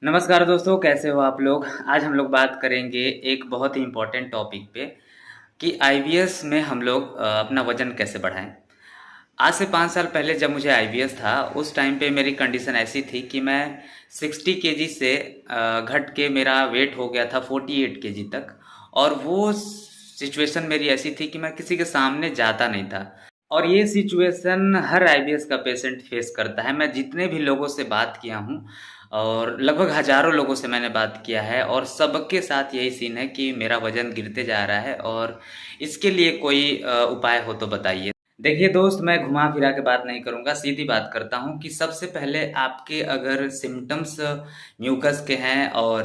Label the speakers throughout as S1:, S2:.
S1: नमस्कार दोस्तों, कैसे हो आप लोग? आज हम लोग बात करेंगे एक बहुत ही इम्पोर्टेंट टॉपिक पे कि आईबीएस में हम लोग अपना वज़न कैसे बढ़ाएँ। आज से 5 साल पहले जब मुझे आईबीएस था, उस टाइम पे मेरी कंडीशन ऐसी थी कि मैं 60 केजी से घट के मेरा वेट हो गया था 48 केजी तक। और वो सिचुएशन मेरी ऐसी थी कि मैं किसी के सामने जाता नहीं था। और ये सिचुएशन हर आईबीएस का पेशेंट फेस करता है। मैं जितने भी लोगों से बात किया हूँ और लगभग हज़ारों लोगों से मैंने बात किया है और सबके साथ यही सीन है कि मेरा वज़न गिरते जा रहा है और इसके लिए कोई उपाय हो तो बताइए। देखिए दोस्त, मैं घुमा-फिरा के बात नहीं करूँगा, सीधी बात करता हूँ कि सबसे पहले आपके अगर सिम्पटम्स म्यूकस के हैं और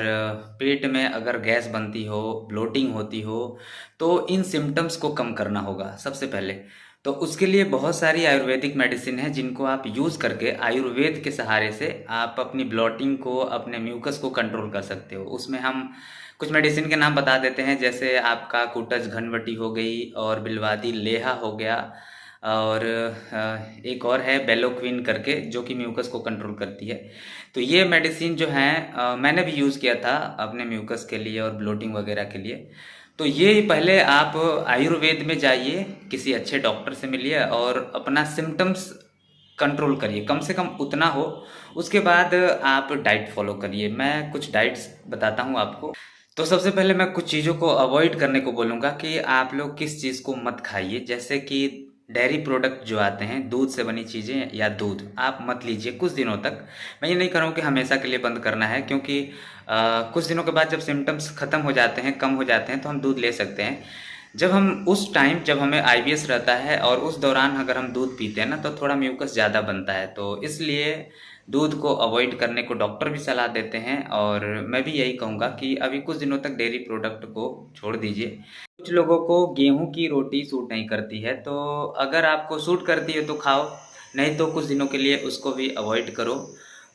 S1: पेट में अगर गैस बनती हो, ब्लोटिंग होती हो, तो इन सिम्पटम्स को कम करना होगा सबसे पहले। तो उसके लिए बहुत सारी आयुर्वेदिक मेडिसिन है जिनको आप यूज़ करके आयुर्वेद के सहारे से आप अपनी ब्लोटिंग को, अपने म्यूकस को कंट्रोल कर सकते हो। उसमें हम कुछ मेडिसिन के नाम बता देते हैं, जैसे आपका कुटच घनवटी हो गई और बिल्वादी लेहा हो गया और एक और है बेलोक्विन करके जो कि म्यूकस को कंट्रोल करती है। तो ये मेडिसिन जो हैं मैंने भी यूज़ किया था अपने म्यूकस के लिए और ब्लोटिंग वगैरह के लिए। तो ये पहले आप आयुर्वेद में जाइए, किसी अच्छे डॉक्टर से मिलिए और अपना सिम्पटम्स कंट्रोल करिए, कम से कम उतना हो। उसके बाद आप डाइट फॉलो करिए। मैं कुछ डाइट्स बताता हूँ आपको। तो सबसे पहले मैं कुछ चीज़ों को अवॉइड करने को बोलूँगा कि आप लोग किस चीज़ को मत खाइए। जैसे कि डेयरी प्रोडक्ट जो आते हैं, दूध से बनी चीज़ें या दूध आप मत लीजिए कुछ दिनों तक। मैं ये नहीं कह रहा हूँ कि हमेशा के लिए बंद करना है, क्योंकि कुछ दिनों के बाद जब सिम्पटम्स ख़त्म हो जाते हैं, कम हो जाते हैं, तो हम दूध ले सकते हैं। जब हम उस टाइम जब हमें आईबीएस रहता है और उस दौरान अगर हम दूध पीते हैं ना, तो थोड़ा म्यूकस ज़्यादा बनता है। तो इसलिए दूध को अवॉइड करने को डॉक्टर भी सलाह देते हैं और मैं भी यही कहूँगा कि अभी कुछ दिनों तक डेयरी प्रोडक्ट को छोड़ दीजिए। कुछ लोगों को गेहूँ की रोटी सूट नहीं करती है, तो अगर आपको सूट करती है तो खाओ, नहीं तो कुछ दिनों के लिए उसको भी अवॉइड करो।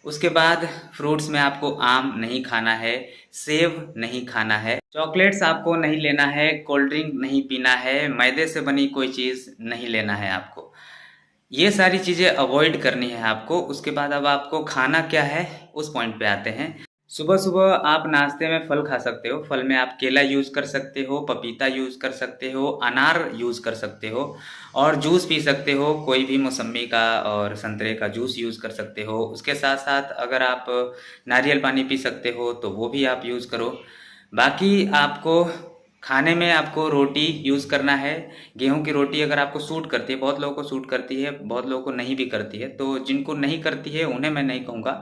S1: उसके बाद फ्रूट्स में आपको आम नहीं खाना है, सेब नहीं खाना है, चॉकलेट्स आपको नहीं लेना है, कोल्ड ड्रिंक नहीं पीना है, मैदे से बनी कोई चीज़ नहीं लेना है आपको। ये सारी चीज़ें अवॉइड करनी है आपको। उसके बाद अब आपको खाना क्या है, उस पॉइंट पे आते हैं। सुबह-सुबह आप नाश्ते में फल खा सकते हो। फल में आप केला यूज़ कर सकते हो, पपीता यूज़ कर सकते हो, अनार यूज़ कर सकते हो और जूस पी सकते हो। कोई भी मौसम्मी का और संतरे का जूस यूज़ कर सकते हो। उसके साथ-साथ अगर आप नारियल पानी पी सकते हो, तो वो भी आप यूज़ करो। बाकी आपको खाने में आपको रोटी यूज़ करना है। गेहूँ की रोटी अगर आपको सूट करती है, बहुत लोगों को सूट करती है, बहुत लोगों को नहीं भी करती है, तो जिनको नहीं करती है उन्हें मैं नहीं कहूँगा।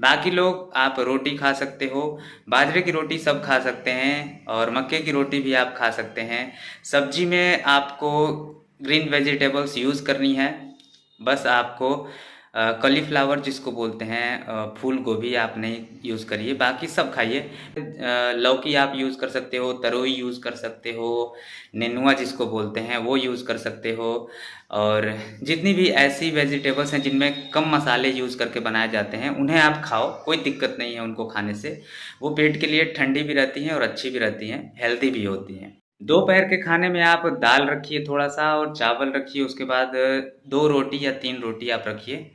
S1: बाकी लोग आप रोटी खा सकते हो, बाजरे की रोटी सब खा सकते हैं और मक्के की रोटी भी आप खा सकते हैं। सब्जी में आपको ग्रीन वेजिटेबल्स यूज़ करनी है। बस आपको कॉलीफ्लावर जिसको बोलते हैं, फूल गोभी आप नहीं यूज़ करिए, बाकी सब खाइए। लौकी आप यूज़ कर सकते हो, तरोई यूज़ कर सकते हो, नेनुआ जिसको बोलते हैं वो यूज़ कर सकते हो और जितनी भी ऐसी वेजिटेबल्स हैं जिनमें कम मसाले यूज़ करके बनाए जाते हैं, उन्हें आप खाओ, कोई दिक्कत नहीं है उनको खाने से। वो पेट के लिए ठंडी भी रहती हैं और अच्छी भी रहती हैं, हेल्दी भी होती हैं। दोपहर के खाने में आप दाल रखिए थोड़ा-सा और चावल रखिए, उसके बाद 2 रोटी या 3 रोटी आप रखिए।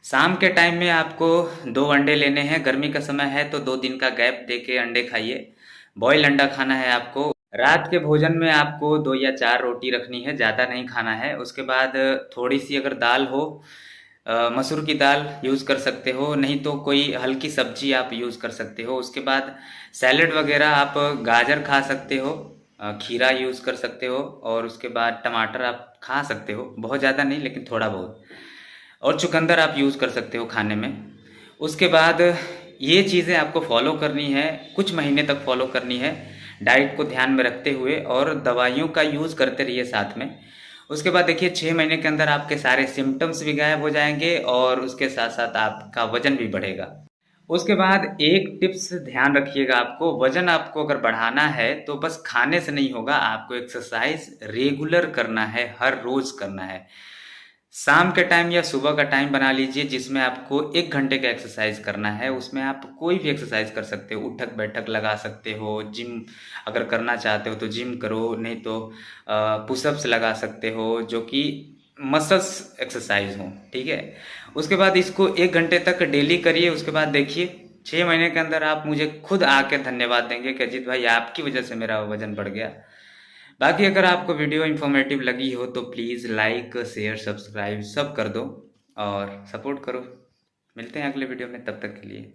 S1: शाम के टाइम में आपको 2 अंडे लेने हैं, गर्मी का समय है तो 2 दिन का गैप देके अंडे खाइए। बॉयल अंडा खाना है आपको। रात के भोजन में आपको 2 या 4 रोटी रखनी है, ज़्यादा नहीं खाना है। उसके बाद थोड़ी-सी अगर दाल हो, मसूर की दाल यूज़ कर सकते हो, नहीं तो कोई हल्की सब्जी आप यूज़ कर सकते हो। उसके बाद सैलेड वगैरह आप गाजर खा सकते हो, खीरा यूज़ कर सकते हो और उसके बाद टमाटर आप खा सकते हो, बहुत ज़्यादा नहीं लेकिन थोड़ा बहुत। और चुकंदर आप यूज़ कर सकते हो खाने में। उसके बाद ये चीज़ें आपको फ़ॉलो करनी है, कुछ महीने तक फ़ॉलो करनी है, डाइट को ध्यान में रखते हुए और दवाइयों का यूज़ करते रहिए साथ में। उसके बाद देखिए 6 महीने के अंदर आपके सारे सिम्पटम्स भी गायब हो जाएँगे और उसके साथ-साथ आपका वज़न भी बढ़ेगा। उसके बाद एक टिप्स ध्यान रखिएगा आपको, वज़न आपको अगर बढ़ाना है तो बस खाने से नहीं होगा, आपको एक्सरसाइज़ रेगुलर करना है, हर रोज़ करना है। शाम के टाइम या सुबह का टाइम बना लीजिए जिसमें आपको 1 घंटे का एक्सरसाइज़ करना है। उसमें आप कोई भी एक्सरसाइज़ कर सकते हो, उठक-बैठक लगा सकते हो, जिम अगर करना चाहते हो तो जिम करो, नहीं तो पुशअप्स लगा सकते हो जो कि मसल्स एक्सरसाइज़ हों, ठीक है? उसके बाद इसको 1 घंटे तक डेली करिए, उसके बाद देखिए 6 महीने के अंदर आप मुझे खुद आके धन्यवाद देंगे कि अजीत भाई आपकी वजह से मेरा वज़न बढ़ गया। बाकी अगर आपको वीडियो इन्फॉर्मेटिव लगी हो तो प्लीज़ लाइक, शेयर, सब्सक्राइब सब कर दो और सपोर्ट करो। मिलते हैं अगले वीडियो में, तब तक के लिए।